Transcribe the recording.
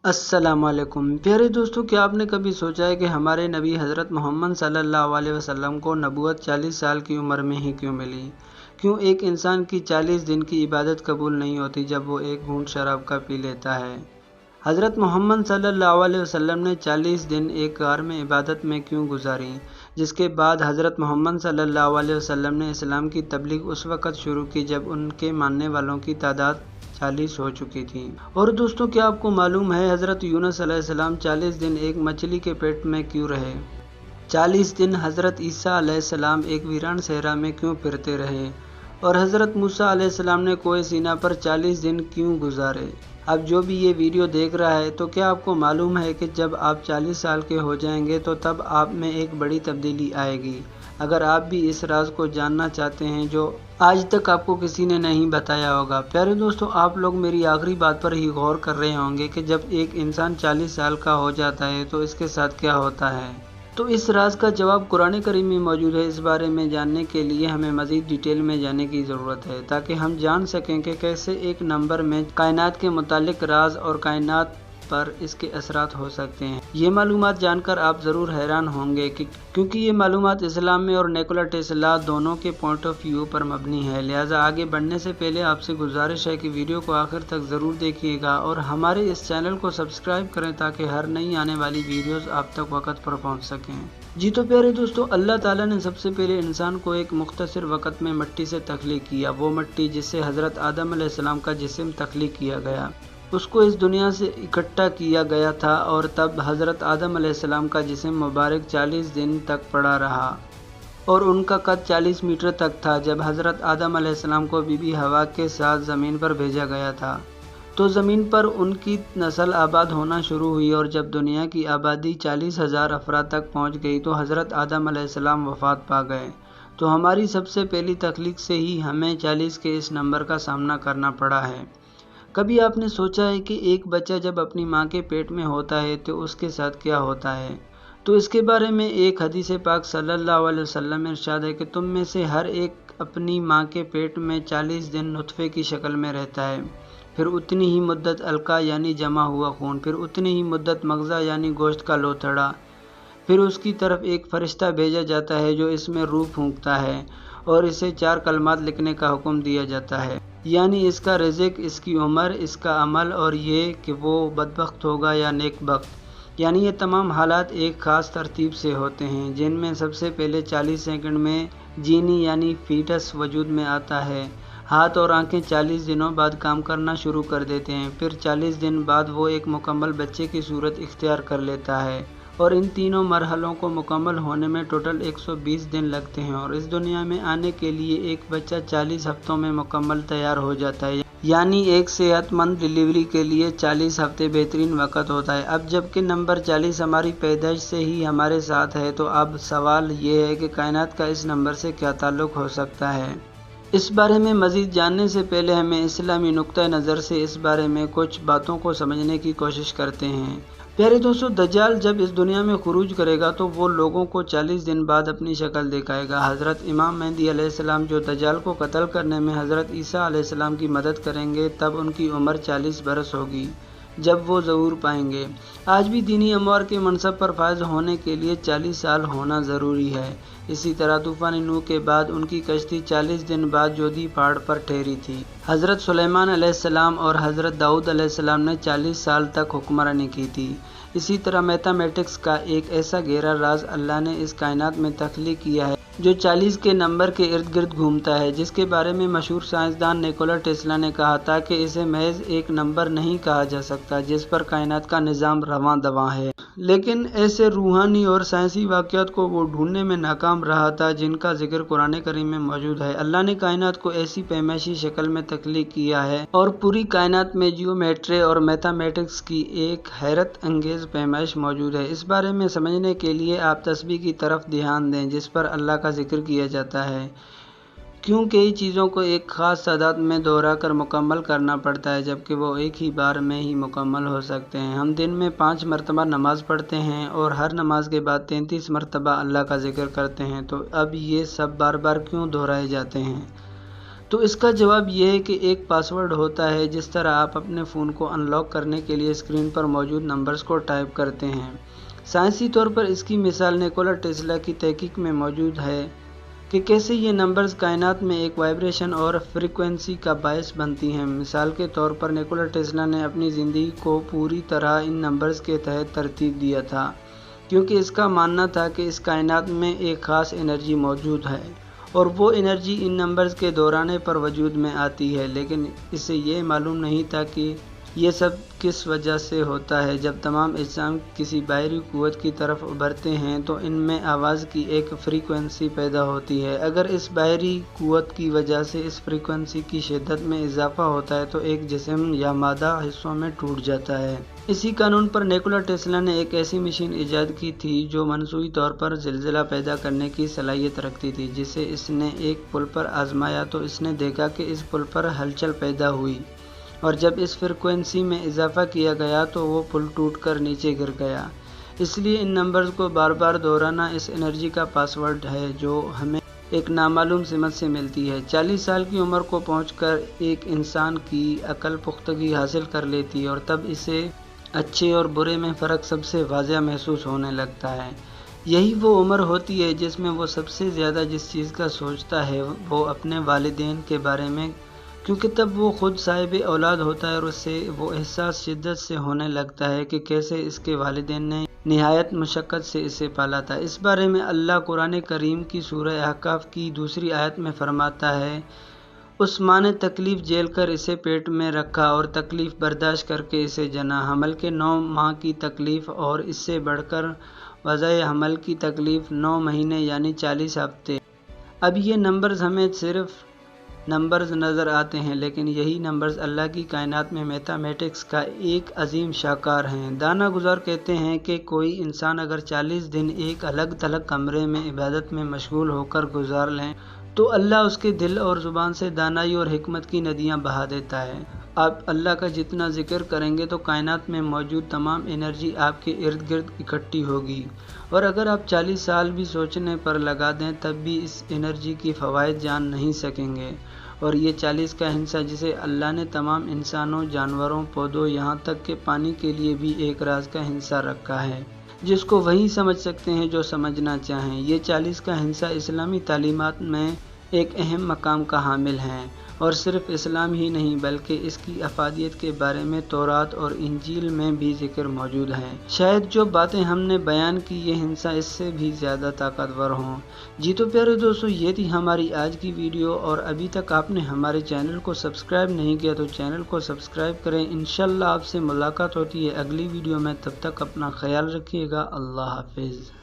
السلام علیکم پیارے دوستو، کیا آپ نے کبھی سوچا ہے کہ ہمارے نبی حضرت محمد صلی اللہ علیہ وسلم کو نبوت 40 سال کی عمر میں ہی کیوں ملی؟ کیوں ایک انسان کی 40 دن کی عبادت قبول نہیں ہوتی جب وہ ایک گھونٹ شراب کا پی لیتا ہے؟ حضرت محمد صلی اللہ علیہ وسلم نے 40 دن ایک غار میں عبادت میں کیوں گزاری، جس کے بعد حضرت محمد صلی اللہ علیہ وسلم نے اسلام کی تبلیغ اس وقت شروع کی جب ان کے ماننے والوں کی تعداد 40 ہو چکی تھی؟ اور دوستو، کیا آپ کو معلوم ہے حضرت یونس علیہ السلام 40 دن ایک مچھلی کے پیٹ میں کیوں رہے؟ 40 دن حضرت عیسیٰ علیہ السلام ایک ویران صحرا میں کیوں پھرتے رہے؟ اور حضرت موسیٰ علیہ السلام نے کوہ سینا پر 40 دن کیوں گزارے؟ اب جو بھی یہ ویڈیو دیکھ رہا ہے، تو کیا آپ کو معلوم ہے کہ جب آپ 40 سال کے ہو جائیں گے تو تب آپ میں ایک بڑی تبدیلی آئے گی؟ اگر آپ بھی اس راز کو جاننا چاہتے ہیں جو آج تک آپ کو کسی نے نہیں بتایا ہوگا، پیارے دوستو، آپ لوگ میری آخری بات پر ہی غور کر رہے ہوں گے کہ جب ایک انسان 40 سال کا ہو جاتا ہے تو اس کے ساتھ کیا ہوتا ہے؟ تو اس راز کا جواب قرآن کریم میں موجود ہے۔ اس بارے میں جاننے کے لیے ہمیں مزید ڈیٹیل میں جاننے کی ضرورت ہے تاکہ ہم جان سکیں کہ کیسے ایک نمبر میں کائنات کے متعلق راز اور کائنات پر اس کے اثرات ہو سکتے ہیں۔ یہ معلومات جان کر آپ ضرور حیران ہوں گے کیونکہ یہ معلومات اسلام میں اور نیکولا ٹیسلا دونوں کے پوائنٹ آف ویو پر مبنی ہے۔ لہٰذا آگے بڑھنے سے پہلے آپ سے گزارش ہے کہ ویڈیو کو آخر تک ضرور دیکھیے گا اور ہمارے اس چینل کو سبسکرائب کریں تاکہ ہر نئی آنے والی ویڈیوز آپ تک وقت پر پہنچ سکیں۔ جی تو پیارے دوستو، اللہ تعالیٰ نے سب سے پہلے انسان کو ایک مختصر وقت میں مٹی سے تخلیق کیا۔ وہ مٹی جس سے حضرت آدم علیہ السلام کا جسم تخلیق کیا گیا، اس کو اس دنیا سے اکٹھا کیا گیا تھا، اور تب حضرت آدم علیہ السلام کا جسم مبارک 40 دن تک پڑا رہا اور ان کا قد 40 میٹر تک تھا۔ جب حضرت آدم علیہ السلام کو بی بی ہوا کے ساتھ زمین پر بھیجا گیا تھا تو زمین پر ان کی نسل آباد ہونا شروع ہوئی، اور جب دنیا کی آبادی 40,000 افراد تک پہنچ گئی تو حضرت آدم علیہ السلام وفات پا گئے۔ تو ہماری سب سے پہلی تخلیق سے ہی ہمیں 40 کے اس نمبر کا سامنا کرنا پڑا ہے۔ کبھی آپ نے سوچا ہے کہ ایک بچہ جب اپنی ماں کے پیٹ میں ہوتا ہے تو اس کے ساتھ کیا ہوتا ہے؟ تو اس کے بارے میں ایک حدیث پاک صلی اللہ علیہ وسلم میں ارشاد ہے کہ تم میں سے ہر ایک اپنی ماں کے پیٹ میں 40 دن نطفے کی شکل میں رہتا ہے، پھر اتنی ہی مدت القا یعنی جمع ہوا خون، پھر اتنی ہی مدت مغزہ یعنی گوشت کا لوتھڑا، پھر اس کی طرف ایک فرشتہ بھیجا جاتا ہے جو اس میں روح پھونکتا ہے اور اسے 4 کلمات لکھنے کا حکم دیا جاتا ہے، یعنی اس کا رزق، اس کی عمر، اس کا عمل، اور یہ کہ وہ بدبخت ہوگا یا نیک بخت۔ یعنی یہ تمام حالات ایک خاص ترتیب سے ہوتے ہیں، جن میں سب سے پہلے 40 سیکنڈ میں جینی یعنی فیٹس وجود میں آتا ہے۔ ہاتھ اور آنکھیں 40 دنوں بعد کام کرنا شروع کر دیتے ہیں، پھر 40 دن بعد وہ ایک مکمل بچے کی صورت اختیار کر لیتا ہے، اور ان تینوں مرحلوں کو مکمل ہونے میں ٹوٹل 120 دن لگتے ہیں، اور اس دنیا میں آنے کے لیے ایک بچہ 40 ہفتوں میں مکمل تیار ہو جاتا ہے۔ یعنی ایک صحت مند ڈلیوری کے لیے 40 ہفتے بہترین وقت ہوتا ہے۔ اب جب کہ نمبر 40 ہماری پیدائش سے ہی ہمارے ساتھ ہے، تو اب سوال یہ ہے کہ کائنات کا اس نمبر سے کیا تعلق ہو سکتا ہے؟ اس بارے میں مزید جاننے سے پہلے ہمیں اسلامی نقطہ نظر سے اس بارے میں کچھ باتوں کو سمجھنے کی کوشش کرتے ہیں۔ پیارے دوستو، دجال جب اس دنیا میں خروج کرے گا تو وہ لوگوں کو 40 دن بعد اپنی شکل دکھائے گا۔ حضرت امام مہدی علیہ السلام جو دجال کو قتل کرنے میں حضرت عیسیٰ علیہ السلام کی مدد کریں گے، تب ان کی عمر 40 برس ہوگی جب وہ ظہور پائیں گے۔ آج بھی دینی امور کے منصب پر فائز ہونے کے لیے 40 سال ہونا ضروری ہے۔ اسی طرح طوفان نوح کے بعد ان کی کشتی 40 دن بعد جودھی پہاڑ پر ٹھہری تھی۔ حضرت سلیمان علیہ السلام اور حضرت داؤد علیہ السلام نے 40 سال تک حکمرانی کی تھی۔ اسی طرح میتھمیٹکس کا ایک ایسا گہرا راز اللہ نے اس کائنات میں تخلیق کیا ہے جو 40 کے نمبر کے ارد گرد گھومتا ہے، جس کے بارے میں مشہور سائنسدان نیکولا ٹیسلا نے کہا تھا کہ اسے محض ایک نمبر نہیں کہا جا سکتا جس پر کائنات کا نظام رواں دواں ہے۔ لیکن ایسے روحانی اور سائنسی واقعات کو وہ ڈھونڈنے میں ناکام رہا تھا جن کا ذکر قرآن کریم میں موجود ہے۔ اللہ نے کائنات کو ایسی پیمائشی شکل میں تخلیق کیا ہے اور پوری کائنات میں جیومیٹری اور میتھمیٹکس کی ایک حیرت انگیز پیمائش موجود ہے۔ اس بارے میں سمجھنے کے لیے آپ تسبیح کی طرف دھیان دیں جس پر اللہ کا ذکر کیا جاتا ہے، کیوں کئی چیزوں کو ایک خاص تعداد میں دہرا کر مکمل کرنا پڑتا ہے جبکہ وہ ایک ہی بار میں ہی مکمل ہو سکتے ہیں۔ ہم دن میں 5 مرتبہ نماز پڑھتے ہیں اور ہر نماز کے بعد 33 مرتبہ اللہ کا ذکر کرتے ہیں، تو اب یہ سب بار بار کیوں دہرائے جاتے ہیں؟ تو اس کا جواب یہ ہے کہ ایک پاسورڈ ہوتا ہے، جس طرح آپ اپنے فون کو ان لاک کرنے کے لیے اسکرین پر موجود نمبرز کو ٹائپ کرتے ہیں۔ سائنسی طور پر اس کی مثال نیکولا ٹیسلا کی تحقیق میں موجود ہے کہ کیسے یہ نمبرز کائنات میں ایک وائبریشن اور فریکوینسی کا باعث بنتی ہیں۔ مثال کے طور پر نیکولا ٹیسلا نے اپنی زندگی کو پوری طرح ان نمبرز کے تحت ترتیب دیا تھا، کیونکہ اس کا ماننا تھا کہ اس کائنات میں ایک خاص انرجی موجود ہے اور وہ انرجی ان نمبرز کے دورانے پر وجود میں آتی ہے، لیکن اسے یہ معلوم نہیں تھا کہ یہ سب کس وجہ سے ہوتا ہے۔ جب تمام اجسام کسی باہری قوت کی طرف ابھرتے ہیں تو ان میں آواز کی ایک فریکوینسی پیدا ہوتی ہے۔ اگر اس باہری قوت کی وجہ سے اس فریکوینسی کی شدت میں اضافہ ہوتا ہے تو ایک جسم یا مادہ حصوں میں ٹوٹ جاتا ہے۔ اسی قانون پر نیکولا ٹیسلا نے ایک ایسی مشین ایجاد کی تھی جو مصنوعی طور پر زلزلہ پیدا کرنے کی صلاحیت رکھتی تھی، جسے اس نے ایک پل پر آزمایا تو اس نے دیکھا کہ اس پل پر ہلچل پیدا ہوئی، اور جب اس فریکوینسی میں اضافہ کیا گیا تو وہ پل ٹوٹ کر نیچے گر گیا۔ اس لیے ان نمبرز کو بار بار دہرانا اس انرجی کا پاسورڈ ہے جو ہمیں ایک نامعلوم سمت سے ملتی ہے۔ 40 سال کی عمر کو پہنچ کر ایک انسان کی عقل پختگی حاصل کر لیتی ہے اور تب اسے اچھے اور برے میں فرق سب سے واضح محسوس ہونے لگتا ہے۔ یہی وہ عمر ہوتی ہے جس میں وہ سب سے زیادہ جس چیز کا سوچتا ہے وہ اپنے والدین کے بارے میں، کیونکہ تب وہ خود صاحب اولاد ہوتا ہے اور اسے وہ احساس شدت سے ہونے لگتا ہے کہ کیسے اس کے والدین نے نہایت مشقت سے اسے پالا تھا۔ اس بارے میں اللہ قرآن کریم کی سورہ احقاف کی 2 آیت میں فرماتا ہے، اس ماں نے تکلیف جھیل کر اسے پیٹ میں رکھا اور تکلیف برداشت کر کے اسے جنا۔ حمل کے 9 ماہ کی تکلیف اور اس سے بڑھ کر وضع حمل کی تکلیف 9 مہینے یعنی 40 ہفتے۔ اب یہ نمبرز ہمیں صرف نمبرز نظر آتے ہیں، لیکن یہی نمبرز اللہ کی کائنات میں میتھمیٹکس کا ایک عظیم شاہکار ہیں۔ دانا گزار کہتے ہیں کہ کوئی انسان اگر 40 دن ایک الگ تھلگ کمرے میں عبادت میں مشغول ہو کر گزار لیں تو اللہ اس کے دل اور زبان سے دانائی اور حکمت کی ندیاں بہا دیتا ہے۔ آپ اللہ کا جتنا ذکر کریں گے تو کائنات میں موجود تمام انرجی آپ کے ارد گرد اکٹھی ہوگی، اور اگر آپ 40 سال بھی سوچنے پر لگا دیں تب بھی اس انرجی کی فوائد جان نہیں سکیں گے۔ اور یہ 40 کا حصہ جسے اللہ نے تمام انسانوں، جانوروں، پودوں، یہاں تک کہ پانی کے لیے بھی ایک راز کا حصہ رکھا ہے، جس کو وہی سمجھ سکتے ہیں جو سمجھنا چاہیں۔ یہ 40 کا حصہ اسلامی تعلیمات میں ایک اہم مقام کا حامل ہیں، اور صرف اسلام ہی نہیں بلکہ اس کی افادیت کے بارے میں تورات اور انجیل میں بھی ذکر موجود ہے۔ شاید جو باتیں ہم نے بیان کی یہ حصہ اس سے بھی زیادہ طاقتور ہوں۔ جی تو پیارے دوستو، یہ تھی ہماری آج کی ویڈیو، اور ابھی تک آپ نے ہمارے چینل کو سبسکرائب نہیں کیا تو چینل کو سبسکرائب کریں۔ انشاءاللہ آپ سے ملاقات ہوتی ہے اگلی ویڈیو میں، تب تک اپنا خیال رکھیے گا۔ اللہ حافظ۔